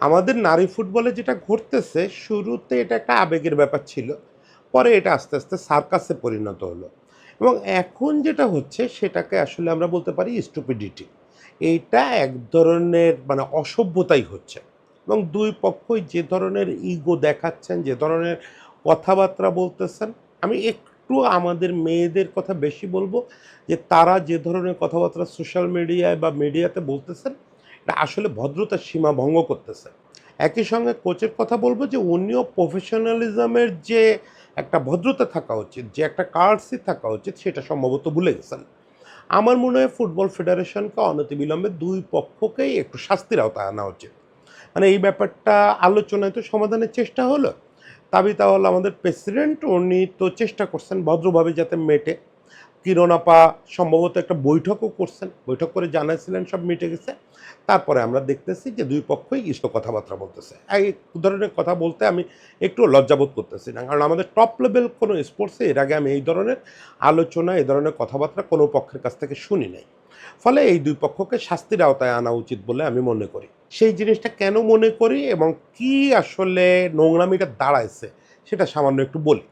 আমাদের নারী ফুটবলে যেটা ঘটতেছে, শুরুতে এটা একটা আবেগের ব্যাপার ছিল। পরে এটা আস্তে, আস্তে সার্কাসে পরিণত হলো। এবং এখন যেটা হচ্ছে সেটাকে আসলে আমরা বলতে পারি স্টুপিডিটি। এইটা এক ধরনের মানে অসভ্যতাই হচ্ছে। এবং ২ পক্ষই যে ধরনের ইগো দেখাচ্ছেন, যে ধরনের কথাবার্তা বলতেছেন, আমি একটু আমাদের মেয়েদের কথা বেশি বলবো যে তারা যে ধরনের কথাবার্তা সোশ্যাল মিডিয়ায় বা মিডিয়াতে বলতেছেন, এটা আসলে ভদ্রতার সীমা ভঙ্গ করতেছে। একই সঙ্গে কোচের কথা বলব যে উনিও প্রফেশনালিজমের যে একটা ভদ্রতা থাকা উচিত, যে একটা কার্সি থাকা উচিত, সেটা সম্ভবত ভুলে গেছেন। আমার মনে হয় ফুটবল ফেডারেশনকে অনতিবিলম্বে ২ পক্ষকেই একটু শাস্তির আওতায় আনা উচিত। মানে এই ব্যাপারটা আলোচনায় তো সমাধানের চেষ্টা হলো। তাবিতাওয়াল আমাদের প্রেসিডেন্ট, উনি তো চেষ্টা করছেন ভদ্রভাবে যাতে মেটে। কিরণ আপা সম্ভবত একটা বৈঠকও করছেন, বৈঠক করে জানাইছিলেন সব মিটে গেছে। তারপরে আমরা দেখতেছি যে ২ পক্ষই কথাবার্তা বলতেছে। এই ধরনের কথা বলতে আমি একটুও লজ্জাবোধ করতেছি না। কারণ আমাদের টপ লেভেল কোনো স্পোর্টসে এর আগে আমি এই ধরনের আলোচনা, এই ধরনের কথাবার্তা কোনো পক্ষের কাছ থেকে শুনি নাই। ফলে এই ২ পক্ষকে শাস্তির আওতায় আনা উচিত বলে আমি মনে করি। সেই জিনিসটা কেন মনে করি এবং কি আসলে নোংরামিটা দাঁড়াইছে সেটা সামান্য একটু বলি।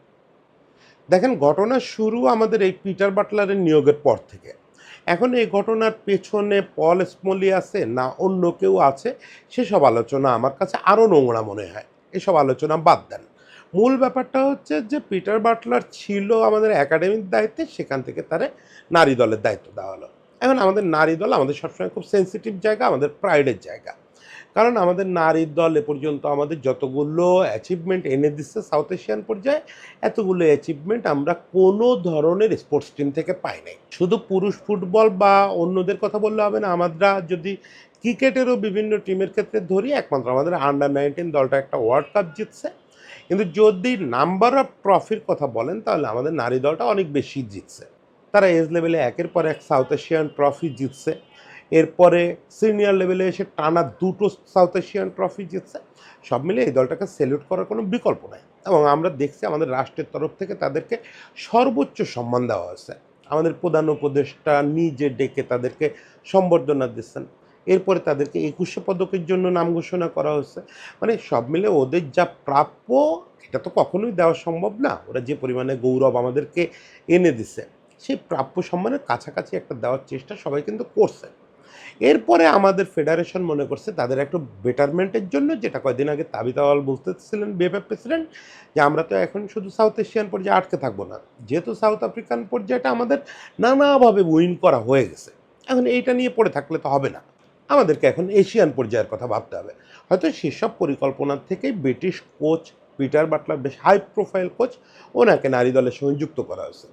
দেখেন, ঘটনার শুরু আমাদের এই পিটার বাটলারের নিয়োগের পর থেকে। এখন এই ঘটনার পেছনে পল স্মলি আছে না অন্য কেউ আছে, সেসব আলোচনা আমার কাছে আরও নোংরা মনে হয়। এসব আলোচনা বাদ দেন। মূল ব্যাপারটা হচ্ছে যে পিটার বাটলার ছিল আমাদের একাডেমির দায়িত্বে, সেখান থেকে তারে নারী দলের দায়িত্ব দেওয়া হলো। এখন আমাদের নারী দল আমাদের সবসময় খুব সেন্সিটিভ জায়গা, আমাদের প্রাইডের জায়গা। কারণ আমাদের নারীর দল এ পর্যন্ত আমাদের যতগুলো অ্যাচিভমেন্ট এনে দিচ্ছে সাউথ এশিয়ান পর্যায়ে, এতগুলো অ্যাচিভমেন্ট আমরা কোনো ধরনের স্পোর্টস টিম থেকে পাই নাই। শুধু পুরুষ ফুটবল বা অন্যদের কথা বললে হবে না, আমরা যদি ক্রিকেটেরও বিভিন্ন টিমের ক্ষেত্রে ধরি, একমাত্র আমাদের আন্ডার 19 দলটা একটা ওয়ার্ল্ড কাপ জিতছে। কিন্তু যদি নাম্বার অফ ট্রফির কথা বলেন তাহলে আমাদের নারী দলটা অনেক বেশি জিতছে। তারা এজ লেভেলে একের পর এক সাউথ এশিয়ান ট্রফি জিতছে। এরপরে সিনিয়র লেভেলে এসে টানা ২টো সাউথ এশিয়ান ট্রফি জিতছে। সব মিলে এই দলটাকে স্যালুট করার কোনো বিকল্প নাই। এবং আমরা দেখছি আমাদের রাষ্ট্রের তরফ থেকে তাদেরকে সর্বোচ্চ সম্মান দেওয়া হয়েছে। আমাদের প্রধান উপদেষ্টা নিজে ডেকে তাদেরকে সম্বর্ধনা দিচ্ছেন। এরপরে তাদেরকে ২১শে পদকের জন্য নাম ঘোষণা করা হয়েছে। মানে সব মিলে ওদের যা প্রাপ্য, এটা তো কখনোই দেওয়া সম্ভব না। ওরা যে পরিমাণে গৌরব আমাদেরকে এনে দিছে, সেই প্রাপ্য সম্মানের কাছাকাছি একটা দেওয়ার চেষ্টা সবাই কিন্তু করছে। এরপরে আমাদের ফেডারেশন মনে করছে তাদের একটু বেটারমেন্টের জন্য, যেটা কয়েকদিন আগে তাবিতাওয়াল বলতেছিলেন বিএফএফ প্রেসিডেন্ট, যে আমরা তো এখন শুধু সাউথ এশিয়ান পর্যায়ে আটকে থাকবো না, যেহেতু সাউথ আফ্রিকান পর্যায়টা আমাদের নানাভাবে উইন করা হয়ে গেছে, এখন এইটা নিয়ে পড়ে থাকলে তো হবে না, আমাদেরকে এখন এশিয়ান পর্যায়ের কথা ভাবতে হবে। হয়তো সেসব পরিকল্পনার থেকেই ব্রিটিশ কোচ পিটার বাটলার, বেশ হাই প্রোফাইল কোচ, ওনাকে নারী দলের সঙ্গে যুক্ত করা হয়েছে।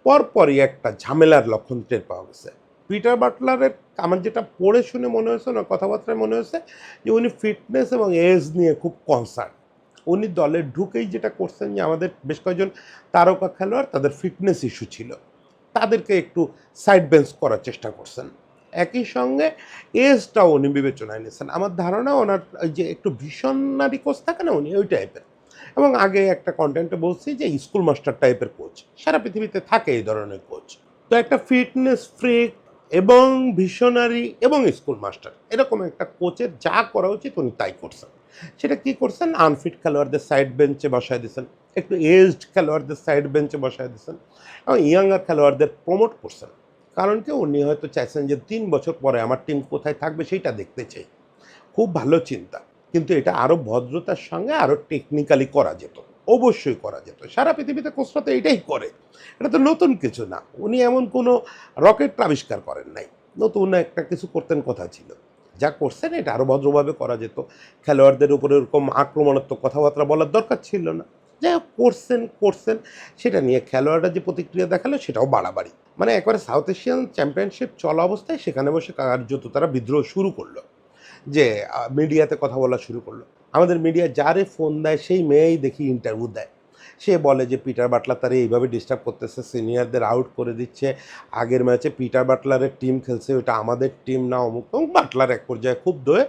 পরপরই একটা ঝামেলার লক্ষণ টের পাওয়া গেছে। পিটার বাটলারের আমার যেটা পড়ে শুনে মনে হয়েছে, না কথাবার্তায় মনে হয়েছে যে উনি ফিটনেস এবং এজ নিয়ে খুব কনসার্ন। উনি দলে ঢুকেই যেটা করছেন যে আমাদের বেশ কয়েকজন তারকা খেলোয়াড় তাদের ফিটনেস ইস্যু ছিল, তাদেরকে একটু সাইড বেঞ্চ করার চেষ্টা করছেন। একই সঙ্গে এজটাও উনি বিবেচনায় নিয়েছেন। আমার ধারণা ওনার ওই যে একটু ভিশনারি কোচ থাকে না, উনি ওই টাইপের। এবং আগে একটা কন্টেন্টে বলছি যে স্কুল মাস্টার টাইপের কোচ, সারা পৃথিবীতে থাকে এই ধরনের কোচ। তো একটা ফিটনেস ফ্রিক এবং ভিশনারি এবং স্কুল মাস্টার এরকম একটা কোচের যা করা উচিত উনি তাই করছেন। সেটা কি করছেন, আনফিট খেলোয়াড়দের সাইড বেঞ্চে বসায় দিয়েছেন, একটু এজড খেলোয়াড়দের সাইড বেঞ্চে বসায় দিয়েছেন এবং ইয়াঙ্গার খেলোয়াড়দের প্রমোট করছেন। কারণ কি, উনি হয়তো চাইছেন যে ৩ বছর পরে আমার টিম কোথায় থাকবে সেইটা দেখতে চাই। খুব ভালো চিন্তা, কিন্তু এটা আরও ভদ্রতার সঙ্গে আরও টেকনিক্যালি করা যেত, অবশ্যই করা যেত। সারা পৃথিবীতে কোচরা তো এটাই করে, এটা তো নতুন কিছু না। উনি এমন কোনো রকেট আবিষ্কার করেন নাই, নতুন একটা কিছু করতেন কথা ছিল। যা করছেন এটা আরও ভদ্রভাবে করা যেত। খেলোয়াড়দের উপরে এরকম আক্রমণাত্মক কথাবার্তা বলার দরকার ছিল না। যাই হোক, করছেন করছেন, সেটা নিয়ে খেলোয়াড়রা যে প্রতিক্রিয়া দেখালো সেটাও বাড়াবাড়ি। মানে একবারে সাউথ এশিয়ান চ্যাম্পিয়নশিপ চলা অবস্থায় সেখানে বসে কার্যত তারা বিদ্রোহ শুরু করলো, যে মিডিয়াতে কথা বলা শুরু করলো। আমাদের মিডিয়া যারে ফোন দেয় সেই মেয়েই দেখি ইন্টারভিউ দেয়। সে বলে যে পিটার বাটলার তারা এইভাবে ডিস্টার্ব করতেছে, সিনিয়রদের আউট করে দিচ্ছে, আগের ম্যাচে পিটার বাটলারের টিম খেলছে, ওটা আমাদের টিম না, অমুক। এবং বাটলার এক পর্যায়ে ক্ষুব্ধ হয়ে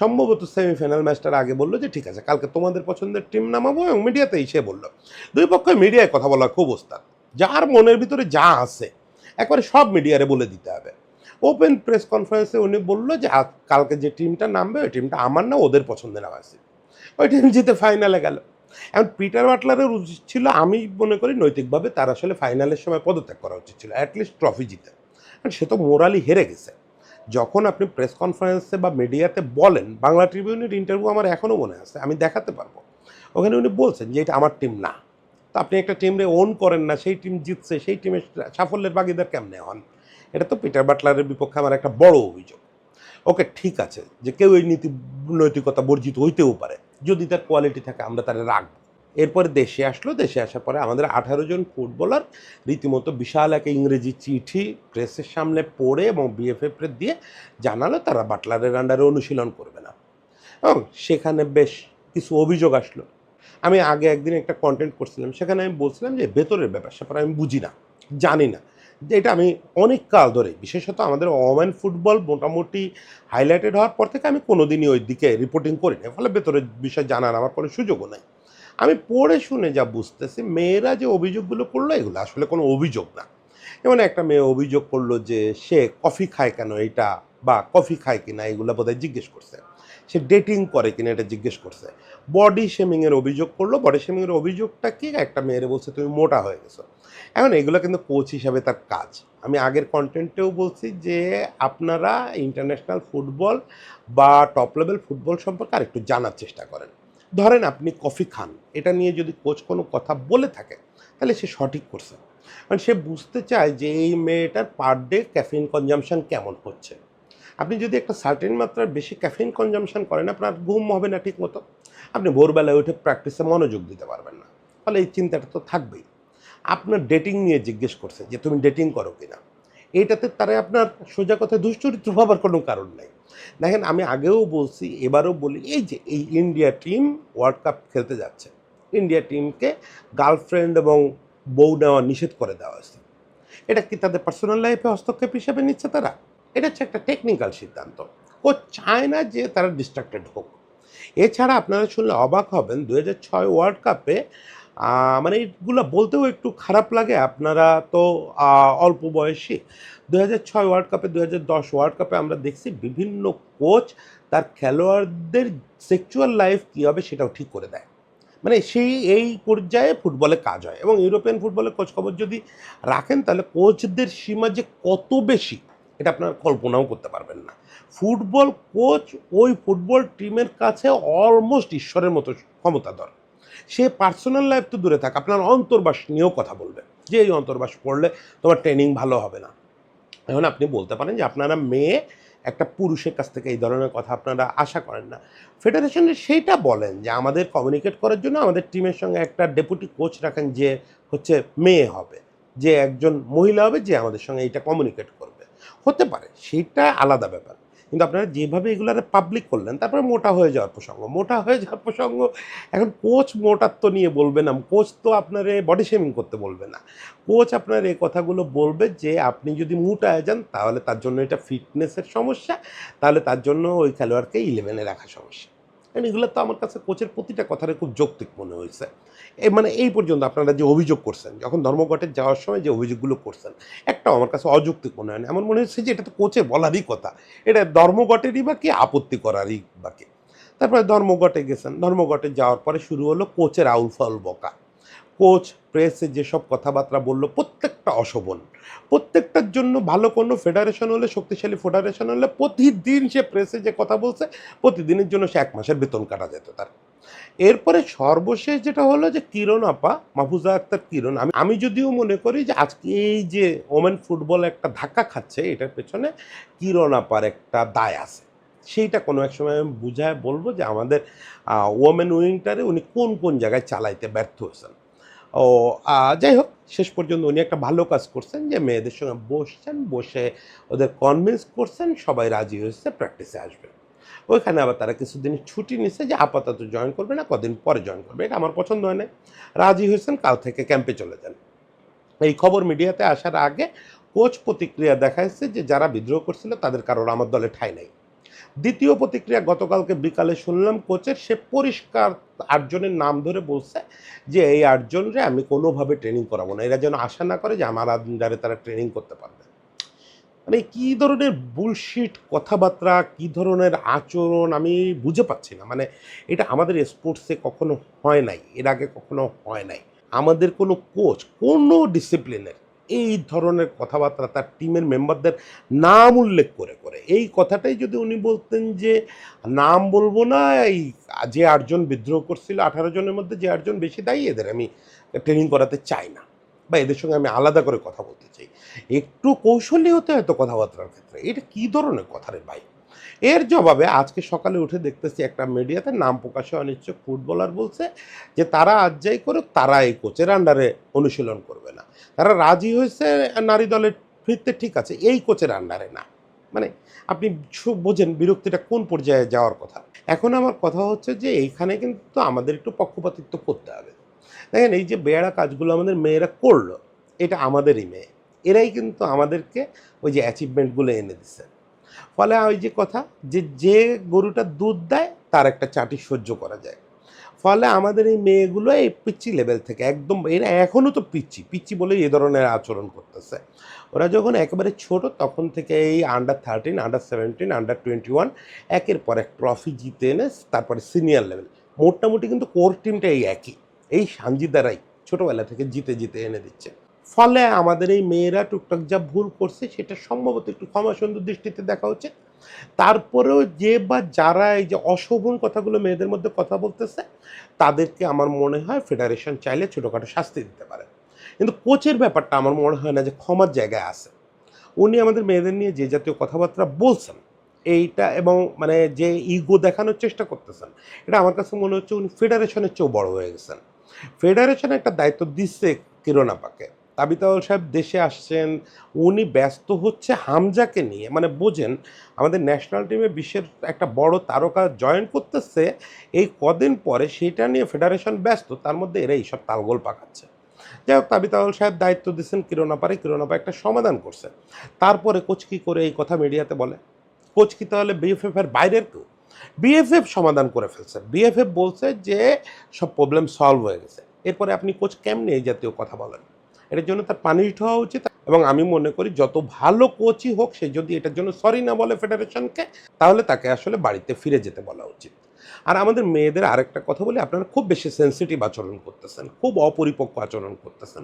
সম্ভবত সেমিফাইনাল ম্যাচটার আগে বললো যে ঠিক আছে, কালকে তোমাদের পছন্দের টিম নামাবো, এবং মিডিয়াতেই সে বললো। দুই পক্ষে মিডিয়ায় কথা বলা খুব ওস্তাদ, যার মনের ভিতরে যা আছে একবারে সব মিডিয়ারে বলে দিতে হবে। ওপেন প্রেস কনফারেন্সে উনি বললো যে কালকে যে টিমটা নামবে ওই টিমটা আমার না, ওদের পছন্দের নাম আছে। ওই টিম জিতে ফাইনালে গেল। এখন পিটার বাটলারের উচিত ছিল, আমি মনে করি নৈতিকভাবে তার আসলে ফাইনালের সময় পদত্যাগ করা উচিত ছিল, অ্যাটলিস্ট ট্রফি জিতে। কারণ সে তো মোরালি হেরে গেছে। যখন আপনি প্রেস কনফারেন্সে বা মিডিয়াতে বলেন, বাংলা ট্রিবিউনের ইন্টারভিউ আমার এখনও মনে আছে, আমি দেখাতে পারবো, ওখানে উনি বলছেন যে এটা আমার টিম না। তো আপনি একটা টিমরে ওন করেন না, সেই টিম জিতছে, সেই টিমের সাফল্যের ভাগিদার কেমনে হন? এটা তো পিটার বাটলারের বিপক্ষে আমার একটা বড় অভিযোগ। ওকে, ঠিক আছে যে কেউ এই নৈতিকতা বর্জিত হইতেও পারে, যদি তার কোয়ালিটি থাকে আমরা তারা রাখবো। এরপরে দেশে আসলো, দেশে আসার পরে আমাদের 18 জন ফুটবলার রীতিমতো বিশাল একটা ইংরেজি চিঠি প্রেসের সামনে পড়ে এবং বিএফএফ দিয়ে জানালো তারা বাটলারের আন্ডারে অনুশীলন করবে না। এবং সেখানে বেশ কিছু অভিযোগ আসলো। আমি আগে একদিন একটা কন্টেন্ট করছিলাম, সেখানে আমি বলছিলাম যে ভেতরের ব্যাপার স্যাপার আমি বুঝি না, জানি না। যে এটা আমি অনেক কাল ধরে, বিশেষত আমাদের ওমেন ফুটবল মোটামুটি হাইলাইটেড হওয়ার পর থেকে আমি কোনোদিনই ওই দিকে রিপোর্টিং করি না, ফলে ভেতরের বিষয় জানার আমার কোনো সুযোগও নাই। আমি পড়ে শুনে যা বুঝতেছি, মেয়েরা যে অভিযোগগুলো করলো এগুলো আসলে কোনো অভিযোগ না। যেমন একটা মেয়ে অভিযোগ করলো যে সে কফি খায় কেন এটা, বা কফি খায় কিনা এগুলো বোধহয় জিজ্ঞেস করছে, সে ডেটিং করে কিনা এটা জিজ্ঞেস করছে। বডি শেমিংয়ের অভিযোগ করলো, বডি শেমিংয়ের অভিযোগটা কি, একটা মেয়েরে বলছে তুমি মোটা হয়ে গেছো। এখন এগুলো কিন্তু কোচ হিসাবে তার কাজ। আমি আগের কন্টেন্টেও বলছি যে আপনারা ইন্টারন্যাশনাল ফুটবল বা টপ লেভেল ফুটবল সম্পর্কে আরেকটু জানার চেষ্টা করেন। ধরেন আপনি কফি খান, এটা নিয়ে যদি কোচ কোনো কথা বলে থাকে তাহলে সে সঠিক করছে। মানে সে বুঝতে চায় যে এই মেয়েটার পার ডে ক্যাফিন কনজামশন কেমন হচ্ছে। আপনি যদি একটা সার্টেন মাত্রার বেশি ক্যাফিন কনজামশন করেন, আপনার ঘুম হবে না ঠিক মতো, আপনি ভোরবেলায় উঠে প্র্যাকটিসে মনোযোগ দিতে পারবেন না। ফলে এই চিন্তাটা তো থাকবেই। আপনার ডেটিং নিয়ে জিজ্ঞেস করছে যে তুমি ডেটিং করো কিনা, এইটাতে তারা আপনার সোজা কথা দুশ্চরিত্র ভাবার কোনো কারণ নেই। দেখেন, আমি আগেও বলছি, এবারও বলি, এই যে এই ইন্ডিয়া টিম ওয়ার্ল্ড কাপ খেলতে যাচ্ছে, ইন্ডিয়া টিমকে গার্লফ্রেন্ড এবং বউ নেওয়া নিষেধ করে দেওয়া হয়েছে। এটা কি তাদের পার্সোনাল লাইফে হস্তক্ষেপ হিসেবে নিচ্ছে তারা? এটা হচ্ছে একটা টেকনিক্যাল সিদ্ধান্ত। কোচ চায় না যে তারা ডিস্ট্রাক্টেড হোক। এছাড়া আপনারা শুনলে অবাক হবেন, 2006 ওয়ার্ল্ড কাপে মানে এইগুলো বলতেও একটু খারাপ লাগে, আপনারা তো অল্প বয়সী। 2006 ওয়ার্ল্ড কাপে, 2010 ওয়ার্ল্ড কাপে আমরা দেখছি বিভিন্ন কোচ তার খেলোয়াড়দের সেক্সুয়াল লাইফ কী হবে সেটাও ঠিক করে দেয়। মানে সেই এই পর্যায়ে ফুটবলে কাজ হয়, এবং ইউরোপিয়ান ফুটবলের খোঁজখবর যদি রাখেন তাহলে কোচদের সীমা যে কত বেশি এটা আপনারা কল্পনাও করতে পারবেন না। ফুটবল কোচ ওই ফুটবল টিমের কাছে অলমোস্ট ঈশ্বরের মতো ক্ষমতাধর। সে পার্সোনাল লাইফ তো দূরে থাক, আপনার অন্তর্বাস নিয়েও কথা বলবে যে এই অন্তর্বাস পড়লে তোমার ট্রেনিং ভালো হবে না। এখন আপনি বলতে পারেন যে আপনারা মেয়ে একটা পুরুষের কাছ থেকে এই ধরনের কথা আপনারা আশা করেন না। ফেডারেশনের সেইটা বলেন যে আমাদের কমিউনিকেট করার জন্য আমাদের টিমের সঙ্গে একটা ডেপুটি কোচ রাখেন যে হচ্ছে মেয়ে হবে, যে একজন মহিলা হবে যে আমাদের সঙ্গে এইটা কমিউনিকেট করবে। হতে পারে, সেইটা আলাদা ব্যাপার। কিন্তু আপনারা যেভাবে এগুলারে পাবলিক করলেন, তারপরে মোটা হয়ে যাওয়ার প্রসঙ্গ, মোটা হয়ে যাওয়ার প্রসঙ্গ, এখন কোচ মোটাত্ব নিয়ে বলবে না, কোচ তো আপনারে বডি শেমিং করতে বলবে না। কোচ আপনার এই কথাগুলো বলবে যে আপনি যদি মোটায় যান তাহলে তার জন্য এটা ফিটনেসের সমস্যা, তাহলে তার জন্য ওই খেলোয়াড়কে 11-এ রাখা সমস্যা। কারণ এগুলো তো আমার কাছে কোচের প্রতিটা কথারে খুব যৌক্তিক মনে হয়েছে। মানে এই পর্যন্ত আপনারা যে অভিযোগ করছেন, যখন ধর্মঘটে যাওয়ার সময় যে অভিযোগগুলো করছেন, একটাও আমার কাছে অযৌক্তিক মনে হয় না। আমার মনে হচ্ছে যে এটা তো কোচের বলারই কথা, এটা ধর্মঘটেরই বা কি, আপত্তি করারই বা কি। তারপরে ধর্মঘটে গেছেন, ধর্মঘটে যাওয়ার পরে শুরু হলো কোচের আউল ফাউল বকা। কোচ প্রেসে যেসব কথাবার্তা বলল প্রত্যেকটা অশোভন। প্রত্যেকটার জন্য ভালো কোনো ফেডারেশন হলে, শক্তিশালী ফেডারেশন হলে প্রতিদিন সে প্রেসে যে কথা বলছে, প্রতিদিনের জন্য সে 1 মাসের বেতন কাটা যেত তার। এরপরে সর্বশেষ যেটা হলো যে কিরণ আপা, মাহফুজা আক্তার কিরণ, আমি যদিও মনে করি যে আজকে এই যে ওমেন ফুটবল একটা ধাক্কা খাচ্ছে, এটার পেছনে কিরণ আপার একটা দায় আছে। সেইটা কোনো এক সময় আমি বুঝায় বলবো যে আমাদের ওমেন উইংটারে উনি কোন কোন জায়গায় চালাইতে ব্যর্থ হয়েছেন। ও যাই হোক, শেষ পর্যন্ত উনি একটা ভালো কাজ করছেন যে মেয়েদের সঙ্গে বসছেন, বসে ওদের কনভিন্স করছেন, সবাই রাজি হয়েছে প্র্যাকটিসে আসবে। ওইখানে আবার তারা কিছুদিন ছুটি নিছে যে আপাতত জয়েন করবে না, কদিন পরে জয়েন করবে। এটা আমার পছন্দ হয় না। রাজি হয়েছেন, কাল থেকে ক্যাম্পে চলে যান। এই খবর মিডিয়াতে আসার আগে কোচ প্রতিক্রিয়া দেখাইছে যে যারা বিদ্রোহ করছিল তাদের কারোর আমার দলে ঠাঁই নাই। দ্বিতীয় প্রতিক্রিয়া গতকালকে বিকালে শুনলাম কোচের, সে পরিষ্কার 8 জনের নাম ধরে বলছে যে এই 8 জনরে আমি কোনোভাবে ট্রেনিং করাবো না, এরা যেন আশা না করে যে আমার আন্ডারে তারা ট্রেনিং করতে পারবে। মানে কী ধরনের বুলশিট কথাবার্তা, কী ধরনের আচরণ আমি বুঝে পাচ্ছি না। মানে এটা আমাদের স্পোর্টসে কখনো হয় নাই, এর আগে কখনো হয় নাই। আমাদের কোনো কোচ কোনো ডিসিপ্লিনের এই ধরনের কথাবার্তা তার টিমের মেম্বারদের নাম উল্লেখ করে করে এই কথাটাই যদি উনি বলতেন যে নাম বলবো না, এই যে ৮ জন বিদ্রোহ করছিল ১৮ জনের মধ্যে যে ৮ জন বেশি দায়ী, এদের আমি ট্রেনিং করাতে চাই না বা এদের সঙ্গে আমি আলাদা করে কথা বলতে চাই। একটু কৌশলী হতে হয়তো কথাবার্তার ক্ষেত্রে। এটা কী ধরনের কথা রে ভাই? এর জবাবে আজকে সকালে উঠে দেখতেছি একটা মিডিয়াতে নাম প্রকাশে অনিচ্ছুক ফুটবলার বলছে যে তারা আজ যাই করুক, তারা এই কোচের আন্ডারে অনুশীলন করবে না। তারা রাজি হয়েছে নারী দলে ফিরতে, ঠিক আছে, এই কোচের আন্ডারে না। মানে আপনি বোঝেন বিরক্তিটা কোন পর্যায়ে যাওয়ার কথা। এখন আমার কথা হচ্ছে যে এইখানে কিন্তু আমাদের একটু পক্ষপাতিত্ব করতে হবে। দেখেন এই যে বেয়াড়া কাজগুলো আমাদের মেয়েরা করলো, এটা আমাদেরই মেয়ে। এরাই কিন্তু আমাদেরকে ওই যে অ্যাচিভমেন্টগুলো এনে দিছে। ফলে ওই যে কথা যে যে গরুটা দুধ দেয় তার একটা চাটি সহ্য করা যায়। ফলে আমাদের এই মেয়েগুলো এই পিচ্চি লেভেল থেকে একদম, এরা এখনও তো পিচ্চি পিচ্চি বলেই এ ধরনের আচরণ করতেছে। ওরা যখন একেবারে ছোট তখন থেকে এই আন্ডার 13, আন্ডার 17, আন্ডার 21 একের পর এক ট্রফি জিতে এনে তারপরে সিনিয়র লেভেল, মোটামুটি কিন্তু কোর টিমটা এই একই, এই সানজিদারাই ছোটোবেলা থেকে জিতে জিতে এনে দিচ্ছে। ফলে আমাদের এই মেয়েরা টুকটাক যা ভুল করছে সেটা সম্ভবত একটু ক্ষমা সুন্দর দৃষ্টিতে দেখা হচ্ছে। তারপরেও যে বা যারা এই যে অশোভন কথাগুলো মেয়েদের মধ্যে কথা বলতেছে তাদেরকে আমার মনে হয় ফেডারেশন চাইলে ছোটোখাটো শাস্তি দিতে পারে। কিন্তু কোচের ব্যাপারটা আমার মনে হয় না যে ক্ষমার জায়গায় আছে। উনি আমাদের মেয়েদের নিয়ে যে জাতীয় কথাবার্তা বলছেন এইটা, এবং মানে যে ইগো দেখানোর চেষ্টা করতেছেন, এটা আমার কাছে মনে হচ্ছে উনি ফেডারেশনের চেয়েও বড় হয়ে গেছেন। ফেডারেশন একটা দায়িত্ব দিচ্ছে কিরণ আপাকে। তাবিতাউল সাহেব দেশে আসছেন, উনি ব্যস্ত হচ্ছে হামজাকে নিয়ে। মানে বোঝেন আমাদের ন্যাশনাল টিমে বিশ্বের একটা বড় তারকা জয়েন করতেছে, এই কদিন পরে সেটা নিয়ে ফেডারেশন ব্যস্ত, তার মধ্যে এরা এইসব তালগোল পাকাচ্ছে। যাই হোক, তাবিতাউল সাহেব দায়িত্ব দিচ্ছেন কিরণ আপারে, কিরণ আপা একটা সমাধান করছে। তারপরে কোচ কী করে এই কথা মিডিয়াতে বলে? কোচ কি তাহলে বিএফএফ এর বাইরের কেউ? বিএফএফ সমাধান করে ফেলছে, বিএফএফ বলছে যে সব প্রবলেম সলভ হয়ে গেছে। এরপরে আপনি কোচ কেমনে এই জাতীয় কথা বলেন? এটার জন্য তার পানিশড হওয়া উচিত। এবং আমি মনে করি যত ভালো কোচই হোক, সে যদি এটার জন্য সরি না বলে ফেডারেশনকে, তাহলে তাকে আসলে বাড়িতে ফিরে যেতে বলা উচিত। আর আমাদের মেয়েদের আরেকটা কথা বলি, আপনারা খুব বেশি সেন্সিটিভ আচরণ করতেছেন, খুব অপরিপক্ক আচরণ করতেছেন।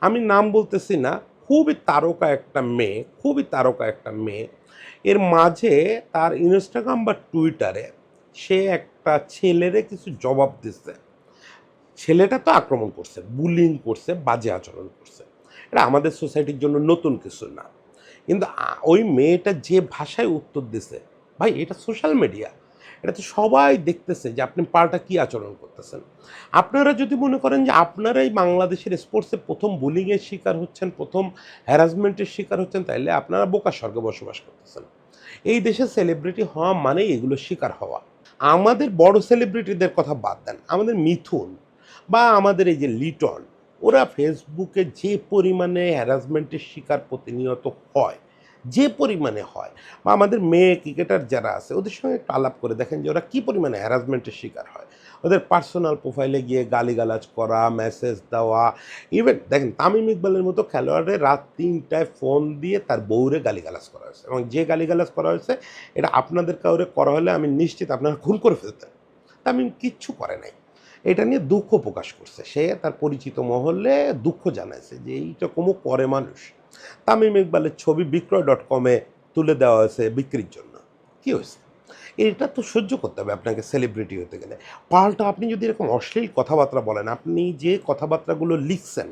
আমি নাম বলতেছি না, খুবই তারকা একটা মেয়ে, খুবই তারকা একটা মেয়ে, এর মাঝে তার ইনস্টাগ্রাম বা টুইটারে সে একটা ছেলেরে কিছু জবাব দিচ্ছে। ছেলেটা তো আক্রমণ করছে, বুলিং করছে, বাজে আচরণ করছে। এটা আমাদের সোসাইটির জন্য নতুন কিছু না। কিন্তু ওই মেয়েটা যে ভাষায় উত্তর দিছে, ভাই এটা সোশ্যাল মিডিয়া, এটা তো সবাই দেখতেছে যে আপনি পাল্টা কী আচরণ করতেছেন। আপনারা যদি মনে করেন যে আপনারাই বাংলাদেশের স্পোর্টসে প্রথম বুলিংয়ের শিকার হচ্ছেন, প্রথম হ্যারাসমেন্টের শিকার হচ্ছেন, তাইলে আপনারা বোকা স্বর্গে বসবাস করতেছেন। এই দেশে সেলিব্রিটি হওয়া মানেই এগুলো শিকার হওয়া। আমাদের বড় সেলিব্রিটিদের কথা বাদ দেন, আমাদের মিথুন বা আমাদের এই যে লিটন, ওরা ফেসবুকে যে পরিমাণে হ্যারাসমেন্টের শিকার প্রতিনিয়ত হয়, যে পরিমাণে হয়, বা আমাদের মেয়ে ক্রিকেটার যারা আছে ওদের সঙ্গে একটু আলাপ করে দেখেন যে ওরা কী পরিমাণে হ্যারাসমেন্টের শিকার হয়। ওদের পার্সোনাল প্রোফাইলে গিয়ে গালিগালাজ করা, মেসেজ দেওয়া, ইভেন দেখেন তামিম ইকবালের মতো খেলোয়াড়ের রাত ৩টায় ফোন দিয়ে তার বউরে গালিগালাজ করা হয়েছে, এবং যে গালিগালাজ করা হয়েছে এটা আপনাদের কাউরে করা হলে আমি নিশ্চিত আপনারা খুন করে ফেলতেন। তামিম কিচ্ছু করে নাই, এটা নিয়ে দুঃখ প্রকাশ করছে, সে তার পরিচিত মহলে দুঃখ জানাইছে যে এইটা কোনো করে মানুষ। তামিম ইকবালের ছবি বিক্রয়.com-এ তুলে দেওয়া হয়েছে বিক্রির জন্য। কী হয়েছে? এটা তো সহ্য করতে হবে আপনাকে সেলিব্রিটি হতে গেলে। পাল্টা আপনি যদি এরকম অশ্লীল কথাবার্তা বলেন, আপনি যে কথাবার্তাগুলো লিখছেন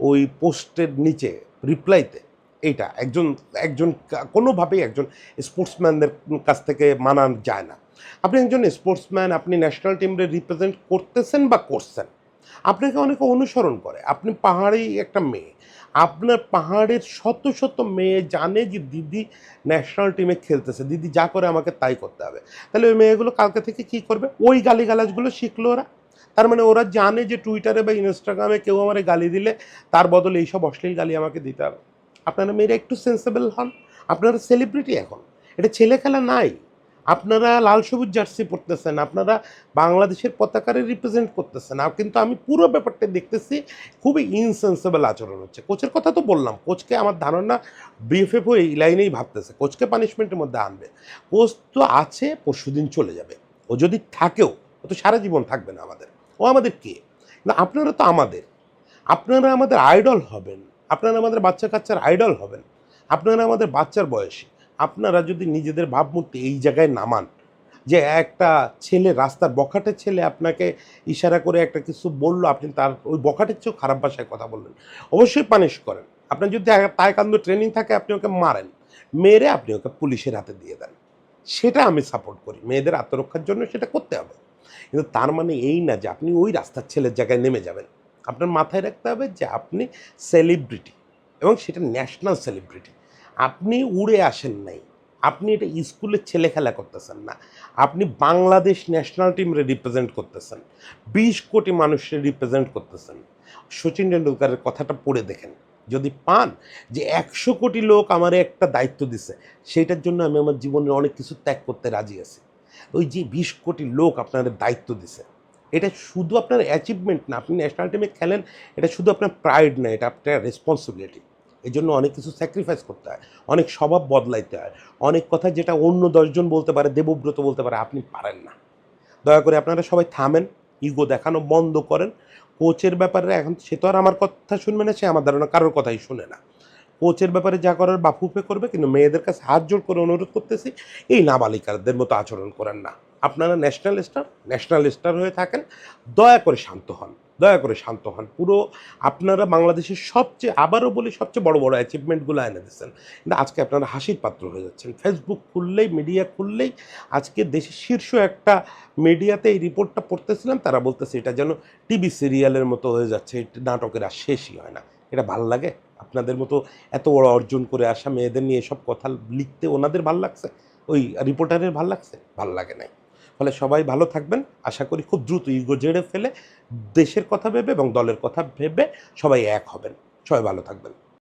ওই পোস্টের নিচে রিপ্লাইতে, এইটা একজন একজন কোনোভাবেই একজন স্পোর্টসম্যানদের কাছ থেকে মানা যায় না। আপনি একজন স্পোর্টসম্যান, আপনি ন্যাশনাল টিমকে রিপ্রেজেন্ট করতেছেন বা করছেন, আপনাকে অনেকে অনুসরণ করে। আপনি পাহাড়ি একটা মেয়ে, আপনার পাহাড়ের শত শত মেয়ে জানে যে দিদি ন্যাশনাল টিমে খেলতেছে, দিদি যা করে আমাকে তাই করতে হবে। তাহলে ওই মেয়েগুলো কালকে থেকে কী করবে? ওই গালিগালাজগুলো শিখলো ওরা। তার মানে ওরা জানে যে টুইটারে বা ইনস্টাগ্রামে কেউ আমারে গালি দিলে তার বদলে এইসব অশ্লীল গালি আমাকে দিতে হবে। আপনারা মেয়েরা একটু সেন্সেবল হন, আপনারা সেলিব্রিটি এখন, এটা ছেলে খেলা নাই। আপনারা লাল সবুজ জার্সি পরতেছেন, আপনারা বাংলাদেশের পতাকারে রিপ্রেজেন্ট করতেছেন। কিন্তু আমি পুরো ব্যাপারটা দেখতেছি খুবই ইনসেন্সিবল আচরণ হচ্ছে। কোচের কথা তো বললাম, কোচকে আমার ধারণা বিএফএফও এই লাইনেই ভাবতেছে, কোচকে পানিশমেন্টের মধ্যে আনবে। কোচ তো আছে, পরশুদিন চলে যাবে। ও যদি থাকেও, ও তো সারা জীবন থাকবে না আমাদের। ও আমাদের কে? না, আপনারা তো আমাদের। আপনারা আমাদের আইডল হবেন, আপনারা আমাদের বাচ্চা কাচ্চার আইডল হবেন, আপনারা আমাদের বাচ্চার বয়সী। আপনারা যদি নিজেদের ভাবমূর্তি এই জায়গায় নামান, যে একটা ছেলে, রাস্তার বখাটের ছেলে আপনাকে ইশারা করে একটা কিছু বললো, আপনি তার ওই বখাটের চেয়েও খারাপ ভাষায় কথা বললেন, অবশ্যই পানিশ করেন। আপনার যদি তায়কান্দো ট্রেনিং থাকে, আপনি ওকে মারেন, মেরে আপনি ওকে পুলিশের হাতে দিয়ে দেন। সেটা আমি সাপোর্ট করি, মেয়েদের আত্মরক্ষার জন্য সেটা করতে হবে। কিন্তু তার মানে এই না যে আপনি ওই রাস্তার ছেলের জায়গায় নেমে যাবেন। আপনার মাথায় রাখতে হবে যে আপনি সেলিব্রিটি, এবং সেটা ন্যাশনাল সেলিব্রিটি। আপনি উড়ে আসেন নাই, আপনি এটা স্কুলের ছেলে খেলা করতেছেন না, আপনি বাংলাদেশ ন্যাশনাল টিমরে রিপ্রেজেন্ট করতেছেন, 20 কোটি মানুষের রিপ্রেজেন্ট করতেছেন। সচিন টেন্ডুলকারের কথাটা পড়ে দেখেন, যদি পান যে 100 কোটি লোক আমারে একটা দায়িত্ব দিছে, সেইটার জন্য আমি আমার জীবনের অনেক কিছু ত্যাগ করতে রাজি আছি। ওই যে 20 কোটি লোক আপনার দায়িত্ব দিছে, এটা শুধু আপনার অ্যাচিভমেন্ট না, আপনি ন্যাশনাল টিমে খেলেন, এটা শুধু আপনার প্রাইড না, এটা আপনার রেসপন্সিবিলিটি। এই জন্য অনেক কিছু স্যাক্রিফাইস করতে হয়, অনেক স্বভাব বদলাইতে হয়, অনেক কথা যেটা অন্য 10 জন বলতে পারে, দেবব্রত বলতে পারে, আপনি পারেন না। দয়া করে আপনারা সবাই থামেন, ইগো দেখানো বন্ধ করেন। কোচের ব্যাপারে এখন সে তো আর আমার কথা শুনবে না, সে আমার ধারণা কারোর কথাই শুনে না। কোচের ব্যাপারে যা করার বাফুফে করবে, কিন্তু মেয়েদের কাছে হাত জোড় করে অনুরোধ করতেছি, এই নাবালিকাদের মতো আচরণ করেন না। আপনারা ন্যাশনাল স্টার হয়ে থাকেন, দয়া করে শান্ত হন, দয়া করে শান্ত হন। পুরো আপনারা বাংলাদেশের সবচেয়ে, আবারও বলি, সবচেয়ে বড় বড় অ্যাচিভমেন্টগুলো এনে দিচ্ছেন, কিন্তু আজকে আপনারা হাসির পাত্র হয়ে যাচ্ছেন। ফেসবুক খুললেই, মিডিয়া খুললেই আজকে দেশের শীর্ষ একটা মিডিয়াতে এই রিপোর্টটা পড়তেছিলাম, তারা বলতেছে এটা যেন টিভি সিরিয়ালের মতো হয়ে যাচ্ছে, এই নাটকের আর শেষই হয় না। এটা ভাল লাগে? আপনাদের মতো এত বড় অর্জন করে আসা মেয়েদের নিয়ে এসব কথা লিখতে ওনাদের ভাল লাগছে? ওই রিপোর্টারের ভাল লাগছে? ভাল লাগে নাই। ফলে সবাই ভালো থাকবেন, আশা করি খুব দ্রুত ইগো ঝেড়ে ফেলে দেশের কথা ভেবে এবং দলের কথা ভেবে সবাই এক হবেন। সবাই ভালো থাকবেন।